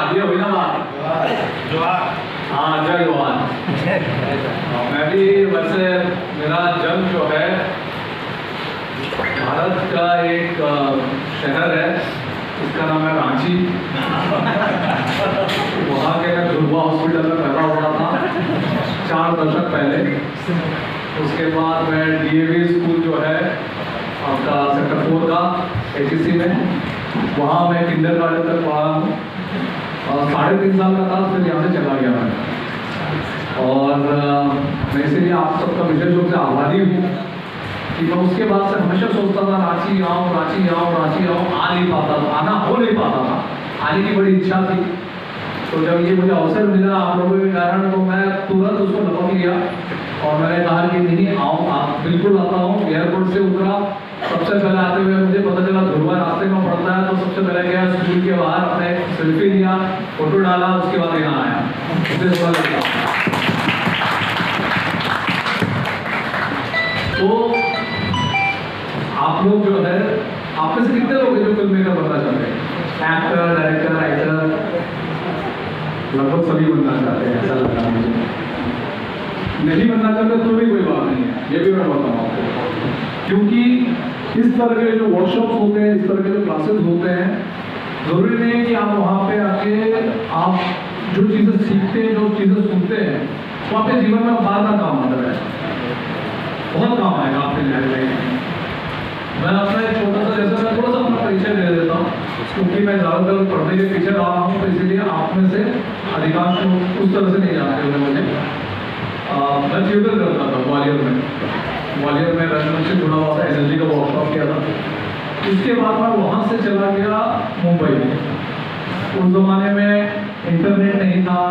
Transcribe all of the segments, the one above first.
ये हुई ना बात जोहार। हाँ जय जोहार। मैं भी वैसे मेरा जन्म जो है भारत का एक शहर है, उसका नाम है रांची। वहाँ के ध्रुवा हॉस्पिटल में पैदा हुआ था 4 दशक पहले। उसके बाद मैं DAV स्कूल जो है आपका सेक्टर 4 का ATC में, वहाँ मैं किंडरगार्टन तक पढ़ा हूँ और 3.5 साल का था, फिर यहाँ से चला गया मैं। और मैं इसीलिए आप सबका विशेष रूप से आभारी हूँ कि मैं उसके बाद से हमेशा सोचता था रांची आऊँ, रांची आऊँ, रांची आऊँ, आ नहीं पाता था, आना हो नहीं पाता था। आने की बड़ी इच्छा थी, तो जब ये मुझे अवसर मिला आप लोगों के कारण, तो मैं तुरंत उसको लपक लिया और मैंने कहा कि नहीं आऊँ, आप बिल्कुल आता हूँ। एयरपोर्ट से उतरा, सबसे पहले आते हुए मुझे पता चला ध्रुवा रास्ते में पड़ता है, तो सबसे पहले गया स्कूल के बाहर, अपने सेल्फी लिया, फोटो डाला, उसके बाद यहाँ आया। उसे थोड़ा लगता तो आप लोग जो है, आप में से कितने लोग हैं जो फिल्म मेकर बनना चाहते हैं? Actor, director, writer? लगभग सभी बनना चाहते हैं, ऐसा लगता है मुझे। नहीं बनना चाहते तो भी कोई बात नहीं है, ये भी मैं बताऊँ आपको। क्योंकि इस तरह के जो वर्कशॉप्स होते हैं, इस तरह के जो क्लासेस होते हैं, जरूरी नहीं है कि आप वहाँ पे आके आप जो चीज़ें सीखते हैं, जो चीज़ें सुनते हैं, वो आपके जीवन में बार बार काम आता है, बहुत काम आएगा आपके लाइफ। मैं अपना एक छोटा सा, जैसे मैं थोड़ा सा अपना परिचय दे देता हूँ, क्योंकि मैं ज़्यादातर पढ़ने के पीछे रहा हूँ, तो इसीलिए आप में से अधिकांश लोग उस तरह से नहीं जानते होंगे मुझे। मैं थिएटर करता था ग्वालियर में रंगमंच से जुड़ा हुआ था, एनर्जी का वर्कशॉप किया था। उसके बाद मैं वहाँ से चला गया मुंबई। उस ज़माने में इंटरनेट नहीं था,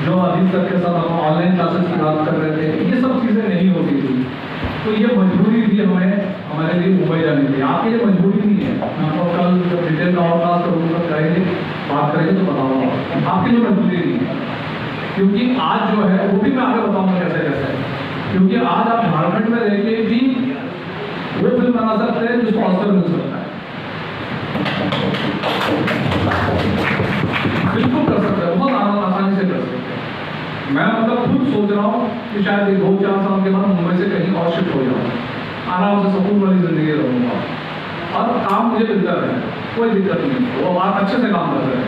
जो अभी तक के साथ हम ऑनलाइन क्लासेस की बात कर रहे थे, ये सब चीज़ें नहीं होती थी। तो ये मजबूरी थी हमारे लिए मुंबई जाने की। आपके लिए मजबूरी नहीं है, मैं आपको कल जब डिटेल का और क्लास करूँगा, करेंगे, बात करेंगे तो बताऊँगा। आपके लिए मजबूरी नहीं है, क्योंकि आज जो है वो भी मैं आगे बताऊँगा कैसे कैसे। क्योंकि आज आप झारखंड में रह के भी वो फिल्म बना सकते हैं जिसको ऑस्कर मिल सकता है, बिल्कुल कर सकते हैं, बहुत आसानी से कर सकते हैं। मैं मतलब खुद सोच रहा हूँ कि शायद 2-4 साल के बाद मुंबई से कहीं और शिफ्ट हो जाऊँ, आराम से सुकून वाली जिंदगी रहूँगा और काम मुझे मिलता रहे, कोई दिक्कत नहीं। वो आप अच्छे से काम कर रहे हैं।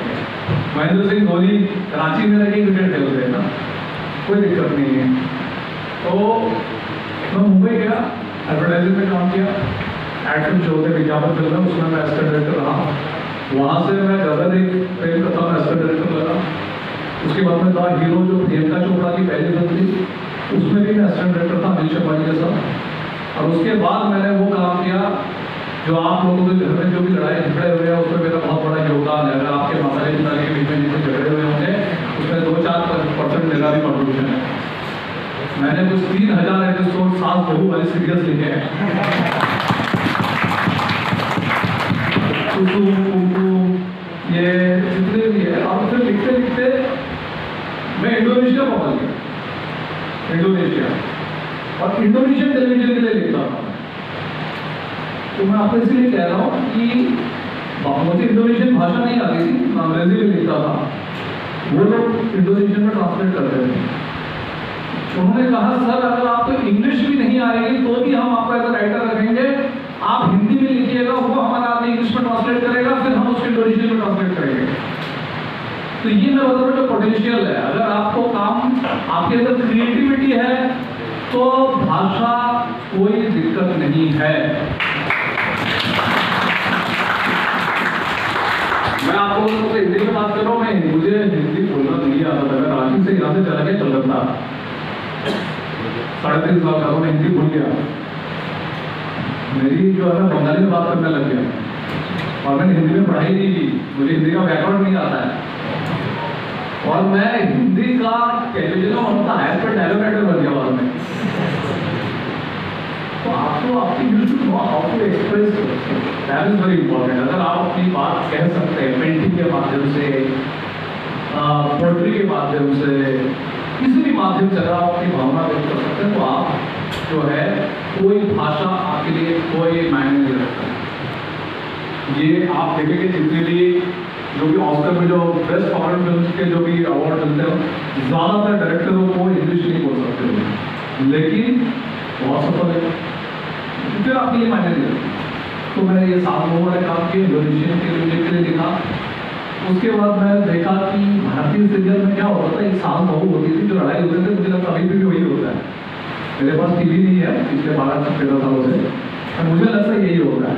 महेंद्र सिंह धोनी रांची में रह के क्रिकेट खेलते हैं ना, कोई दिक्कत नहीं है। तो मैं मुंबई गया, एडवर्टाइजिंग में काम किया, एड फिल्म शो थे, विज्ञापन फिल्म है, उसमें मैं असिस्टेंट डायरेक्टर रहा। वहाँ से मैं गदर एक प्रेम कथा में असिस्टेंट डायरेक्टर लगा। उसके बाद में था हीरो, जो प्रियंका चोपड़ा की पहली फिल्म थी, उसमें भी मैं असिस्टेंट डायरेक्टर था अनिल शर्मा जी के साथ। और उसके बाद मैंने वो काम किया जो आप लोगों के घर में जो भी लड़ाई झगड़े हुए हैं, उसमें मेरा बहुत बड़ा योगदान है। अगर आपके मसाले पिताले के बीच में जितने झगड़े हुए होंगे, उसमें 2-4% मेरा भी कंट्रीब्यूशन है। मैंने कुछ 3000 एपिसोड सास बहू वाले सीरियल्स लिखे हैं। ये जितने भी है, और फिर लिखते लिखते मैं इंडोनेशिया पहुंच गया। इंडोनेशिया और इंडोनेशियन टेलीविजन के लिए लिखता था। तो मैं आपको इसलिए कह रहा हूँ कि मुझे इंडोनेशियन भाषा नहीं आती थी, मैं अंग्रेजी में लिखता था, वो लोग इंडोनेशियन में ट्रांसलेट करते थे। उन्होंने कहा सर अगर आपको इंग्लिश भी नहीं आएगी तो भी हम आपको एज अ राइटर रखेंगे, आप हिंदी में लिखिएगा, वो हमारा आदमी इंग्लिश में ट्रांसलेट करेगा, फिर हम उसको इंडोनेशियन में ट्रांसलेट करेंगे। तो ये मैं बता रहा हूँ जो पोटेंशियल है, अगर आपको काम, आपके अंदर क्रिएटिविटी है तो भाषा कोई दिक्कत नहीं है। मैं आपको हिंदी में बात कर रहा हूँ, मैं मुझे हिंदी बोलना नहीं आता था। मैं रांची से यहाँ से चला के चल रहा था, 3.5 साल का, मैं हिंदी भूल गया। मेरी जो है ना बंगाली में बात करने लग गया और मैंने हिंदी में पढ़ाई नहीं की, मुझे हिंदी का बैकग्राउंड नहीं आता है। और मैं हिंदी का टेलीविजन में होता है पर डायलॉग राइटर बन गया बाद में। तो आपको आपकी how to express, that is very important. अगर आप अपनी बात कह सकते हैं पेंटिंग के माध्यम से, पोएट्री के माध्यम से, किसी भी माध्यम से अगर आप अपनी भावना व्यक्त कर सकते हैं, तो आप जो है कोई भाषा आपके लिए कोई मायने नहीं रखता। ये आप देखेंगे जितने भी जो भी ऑस्कर में जो बेस्ट फॉरेन फिल्म के जो भी अवार्ड मिलते हैं, ज़्यादातर डायरेक्टरों को इंग्लिश नहीं बोल सकते हो, लेकिन बहुत सफल है, फिर आपके लिए मायने नहीं रखती। तो मैंने ये 7 लोगों वाले काम किए, इंडोनेशियन के म्यूजिक के लिए लिखा। उसके बाद मैं देखा कि भारतीय सीरियल में क्या होता था, एक साल बहू होती थी, जो लड़ाई होते थे, मुझे लगता अभी भी वही होता है। मेरे पास टीवी नहीं है पिछले 12-13 सालों से, और मुझे लगता है यही होता है,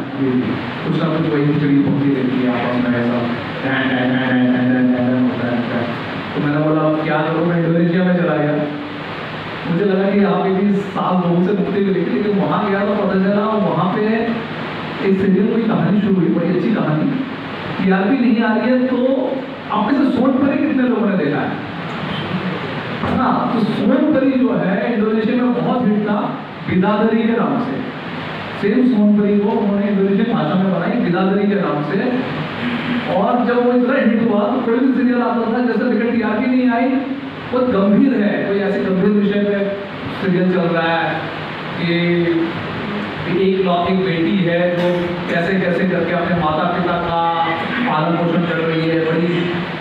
कुछ ना कुछ वही खिचड़ी पकती रहती है आपस में, ऐसा होता है। तो मैंने बोला क्या करूँ, मैं इंडोनेशिया में चला गया। मुझे लगा कि यहाँ पे भी 7 लोगों से मुक्ति मिली, लेकिन वहाँ गया तो पता चला वहाँ पे एक सीरियल की कहानी शुरू हुई, बड़ी अच्छी कहानी, टीआरपी नहीं आ रही है। तो आप में से सोनपरी कितने लोगों ने देखा है ना? तो सोनपरी जो है इंडोनेशिया में बहुत हिट था, बिदादरी के नाम से। सेम सोनपरी को उन्होंने इंडोनेशियन भाषा में बनाई बिदादरी के नाम से, और जब वो इतना हिट हुआ तो कोई भी सीरियल आता था, जैसे लेकिन टीआरपी नहीं आई, वो गंभीर है, कोई ऐसे गंभीर विषय पे सीरियल चल रहा है कि एक लौती बेटी है जो कैसे कैसे करके अपने माता पिता का पालन पोषण कर रही है, बड़ी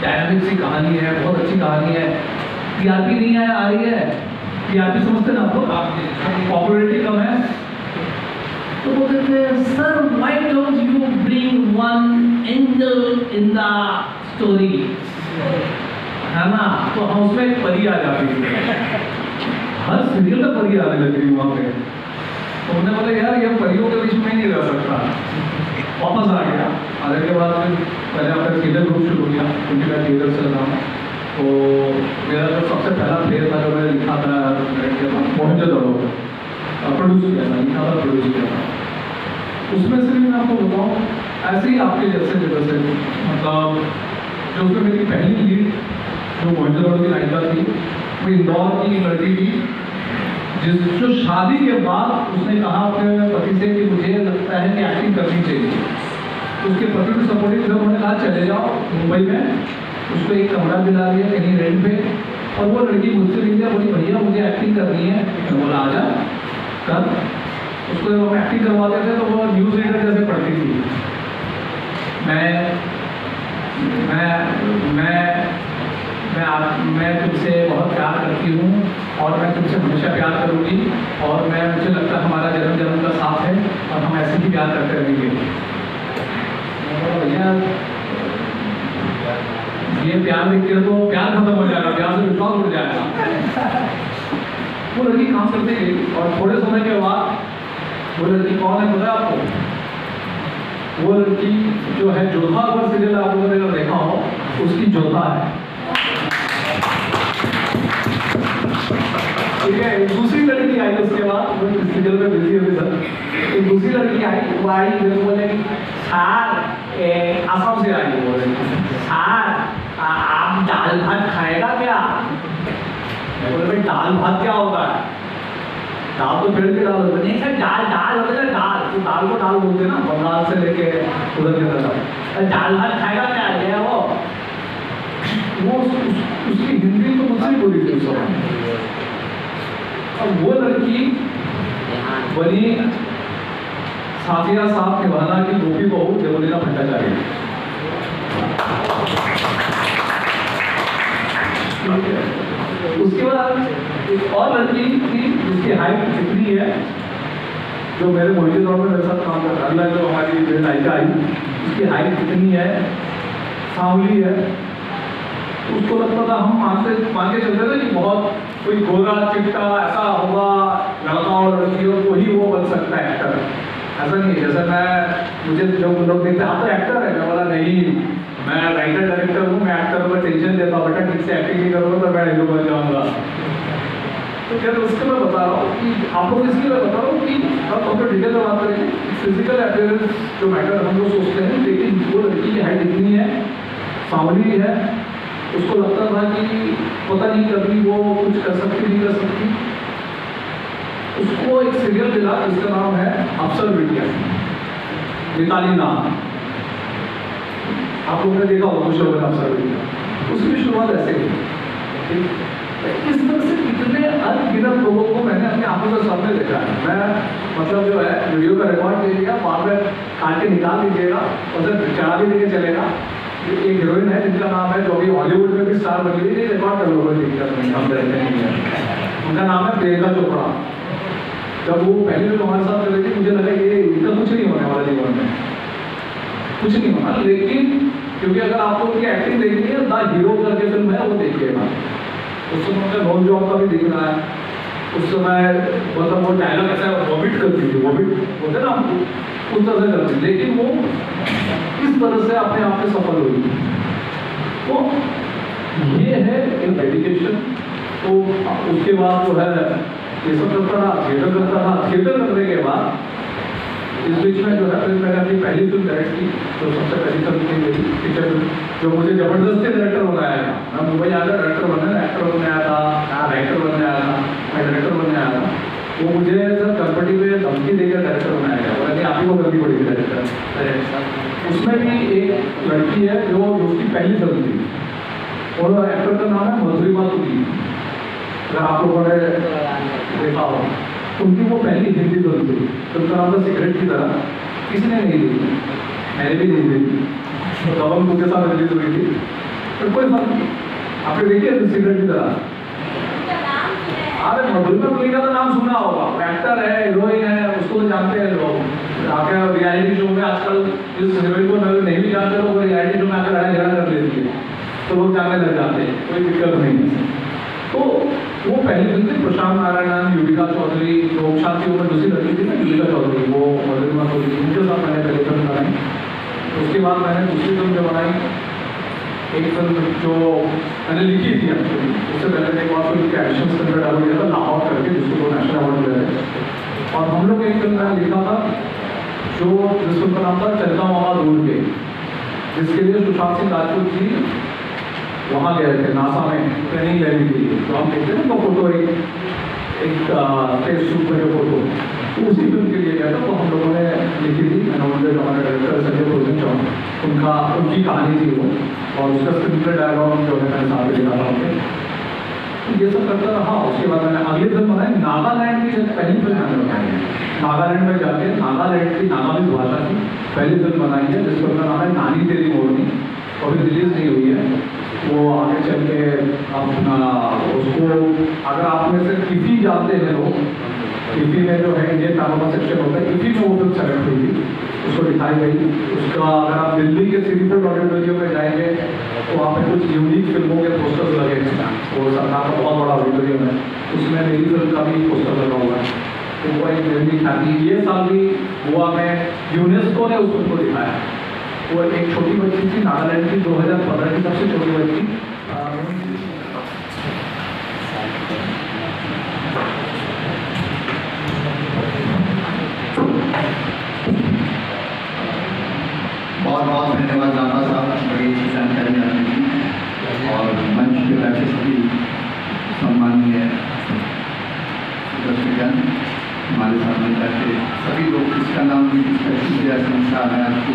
डायनामिक सी कहानी है, बहुत अच्छी कहानी है। टीआरपी नहीं आया, आ रही है, टीआरपी समझते ना आप लोग, पॉपुलैरिटी कम है, तो वो कहते हैं sir why don't you bring one angel in the story, है ना? तो हम उसमें एक परी आ जाती है, हर सीरियल में परी आने लग रही वहाँ पे। तो उन्होंने बोला यार ये परियों के बीच में नहीं रह सकता, वापस आ गया। आने के बाद फिर मैंने अपना थिएटर ग्रुप शुरू किया, क्योंकि मैं थिएटर से रहा हूँ। तो मेरा जो सबसे पहला प्ले था जो मैंने लिखा था, मोहनजोदड़ो प्रोड्यूस किया था, लिखा था, प्रोड्यूस किया था। उसमें से भी मैं आपको बताऊँ, ऐसे ही आपके जैसे जगह से, मतलब जो उसमें मेरी पहली लीड जो मोहनजोदड़ो की नायिका थी, वो इंदौर की लड़की थी, जो शादी के बाद उसने कहा अपने पति से कि मुझे लगता है कि एक्टिंग करनी चाहिए। तो उसके पति को सपोर्टिव थे, उन्होंने कहा चले जाओ मुंबई में, उसको एक कमरा दिला दिया कहीं रेंट पे, और वो लड़की मुझसे मिल गया, बोली भैया मुझे एक्टिंग करनी है। मैं बोला आ जा कर। उसको जब हम एक्टिंग करवाते थे तो वो न्यूज़ रीडर जैसे पढ़ती थी। मैं तुमसे बहुत प्यार करती हूँ और मैं तुमसे हमेशा प्यार करूँगी, और मुझे लगता है हमारा जन्म जन्म का साथ है और हम ऐसे ही प्यार करते रहेंगे। भैया ये प्यार देखते तो प्यार खत्म हो जाएगा, प्यार से विश्वास उड़ जाएगा। वो लड़की काम करते गई, और थोड़े समय के बाद वो लड़की कौन है पता है आपको? वो लड़की जो है जोधा अकबर सीरियल आप लोगों ने अगर देखा हो, उसकी जोधा है, ठीक है। दूसरी लड़की आई उसके बाद, वो सीरियल में बिजी हुई सर। एक दूसरी लड़की आई, वो आई बोले सर आसाम से आई, बोले सर आप दाल भात खाएगा क्या? बोले भाई दाल भात क्या होता है? दाल तो फिर के दाल होता है। नहीं सर दाल होता है, दाल तो दाल को दाल बोलते ना, बंगाल से लेके उधर के तरफ। दाल भात खाएगा क्या है वो उसकी हिंदी तो मुझसे बोली थी उस समय। अब वो लड़की बनी साथिया साहब निभाना की गोपी बहू देवलीना भट्टाचार्य। उसके बाद एक और लड़की थी जिसकी हाइट कितनी है, जो मेरे मोहित दौर में मेरे साथ काम कर रहा है, जो हमारी नायिका आई, उसकी हाइट कितनी है, सांवली है। उसको लगता था, हम मान के चलते थे कि बहुत कोई गोरा चिट्टा ऐसा होगा लड़का और लड़की और तो ही वो बन सकता है एक्टर। ऐसा नहीं, जैसे मुझे जो लोग देखते आप तो एक्टर है, मैं बोला नहीं मैं राइटर डायरेक्टर हूँ, मैं एक्टर को टेंशन देता हूँ, बेटा ठीक से एक्टिंग नहीं करूँगा तो मैं हीरो बन जाऊँगा। तो क्या उसके मैं बता रहा हूँ कि आप लोग इसलिए मैं बता रहा हूँ कि अब हम लोग डिटेल में बात करेंगे, फिजिकल अपीयरेंस जो मैटर हम लोग सोचते हैं, लेकिन वो लड़की की हाइट इतनी है, सांवली है, उसको लगता था कि पता नहीं कभी वो कुछ कर सकती नहीं कर सकती। उसको एक सीरियल मिला जिसका नाम है अफसर बिटिया, मिताली नाम, आप लोगों ने देखा होगा शो में अफसर बिटिया। उसकी शुरुआत ऐसे हुई। इस तरह से कितने अनगिनत लोगों को मैंने अपने आंखों के सामने देखा है। मैं मतलब जो है वीडियो का रिकॉर्ड ले लिया, बाद में काट के निकाल दीजिएगा और फिर चढ़ा भी लेके चलेगा। एक हीरोइन है जिनका नाम है, जो अभी हॉलीवुड में भी स्टार बनी हुई है, रिकॉर्ड कर लो कोई दिक्कत नहीं, हम रहते नहीं है। उनका नाम है प्रियंका चोपड़ा। जब वो पहली बार हमारे साथ चल रही थी, मुझे लगा ये इनका कुछ नहीं होने वाला जीवन में, कुछ नहीं होना। लेकिन क्योंकि अगर आप लोग उनकी एक्टिंग देखनी है, द हीरो करके फिल्म है, वो देखिएगा। उस समय उनका नॉन जॉब का भी दिख रहा है। उस समय मतलब वो डायलॉग ऐसा वॉमिट करती थी, वॉमिट बोलते ना उस तरह से करती, लेकिन वो इस तरह से अपने आप में सफल हुई। तो ये है एक डेडिकेशन। तो उसके बाद जो है ये सब करता रहा, थिएटर करता रहा। थिएटर करने के बाद इस बीच में जो है फिर मैंने अपनी पहली फिल्म डायरेक्ट की, तो सबसे पहली फिल्म थी मेरी फीचर फिल्म, जो मुझे जबरदस्ती डायरेक्टर बनाया था। मैं मुंबई आकर डायरेक्टर बनने, एक्टर बनने आया था, राइटर बनने आया था, मैं डायरेक्टर बनने आया था। वो मुझे सर कंपनी में धमकी देकर डायरेक्टर बनाया गया, बोला कि आप ही को करनी पड़ेगी डायरेक्टर। उसमें भी एक लड़की है जो उसकी पहली फिल्म थी, और एक्टर का नाम है मधुरिमा तुली। अगर आप लोगों ने देखा हो, उनकी वो पहली हिंदी फिल्म थी, फिल्म का नाम था सिगरेट की तरह। किसी ने नहीं देखी, मैंने भी नहीं देखी, तो कमल मुझे साथ रिलीज हुई थी, पर कोई फर्क नहीं। आपने देखी है सिगरेट की तरह? अरे मधुरिमा तुली का तो नाम सुना होगा, एक्टर है, हीरोइन है, उसको तो जानते हैं लोग। आके रियलिटी शो में आजकल इस हीरोइन को नहीं भी जानते लोग, रियलिटी शो में आकर लड़ाई झगड़ा कर लेती है, तो लोग जानने लग जाते हैं, कोई दिक्कत नहीं है। तो वो पहली फिल्म थी, प्रशांत नारायण, युविका चौधरी, लोक शांति में दूसरी लड़की थी ना युविका चौधरी, वो मधुरिमा तुली, उनके साथ मैंने पहली फिल्म बनाई। उसके बाद मैंने दूसरी फिल्म जो बनाई, एक फिल्म जो मैंने लिखी थी एक्चुअली, उससे पहले एक और फिल्म के एडिशन के अंदर डाल दिया था, लाहौर करके, जिसको वो नेशनल अवार्ड मिले थे। और हम लोग एक फिल्म मैंने लिखा था जो जिस फिल्म का नाम था चलता मामा दूर के, जिसके लिए सुशांत सिंह राजपूत जी वहाँ गए थे नासा में ट्रेनिंग लेने के लिए। तो हम देखते हैं ना फोटो, एक स्पेस शूट में जो फोटो, तो उसी फिल्म के लिए गया था। तो हम लोगों ने लिखी थी, मैंने उनके हमारे डायरेक्टर संजय भोजन चौहान, उनकी कहानी थी वो, और उसका स्क्रीन प्ले डायलॉग जो है मैंने साथ में लिखा था उनके। तो ये सब करता रहा। उसके बाद मैंने अगली फिल्म बनाई, नागालैंड की पहली फिल्म मैंने बनाई है। नागालैंड में जाके, नागालैंड की नागालैंड भाषा की पहली फिल्म बनाई है, जिस फिल्म का नाम है नानी तेरी मोरनी, अभी रिलीज नहीं हुई है। वो आगे चल के अपना उसको, अगर आप में से किफी जानते हैं लोग, किफी में जो है इंडियन पैनोरमा सेक्शन होता है, किफी में वो फिल्म सेलेक्ट हुई थी, उसको दिखाई गई। उसका अगर आप दिल्ली के सिटीफोर्ड ऑडिटोरियम में जाएंगे तो वहाँ पे कुछ यूनिक फिल्मों के पोस्टर्स लगे हैं, वो सरकार का बहुत बड़ा ऑडिटोरियम है, उसमें मेरी फिल्म का भी पोस्टर लगा हुआ है। तो वो एक दिल्ली ख्याति, ये साल भी गोवा में यूनेस्को ने उस फिल्म को दिखाया। वो एक छोटी बच्ची थी नागालैंड की, 2015 की सबसे छोटी बच्ची। बहुत बहुत धन्यवाद लामा साहब, बड़ी अच्छी जानकारी आपने दी। और मंच पे बैठे सभी सम्मानीय दर्शकगण, हमारे सामने बैठे सभी लोग, जिसका नाम भी संसार है, आपको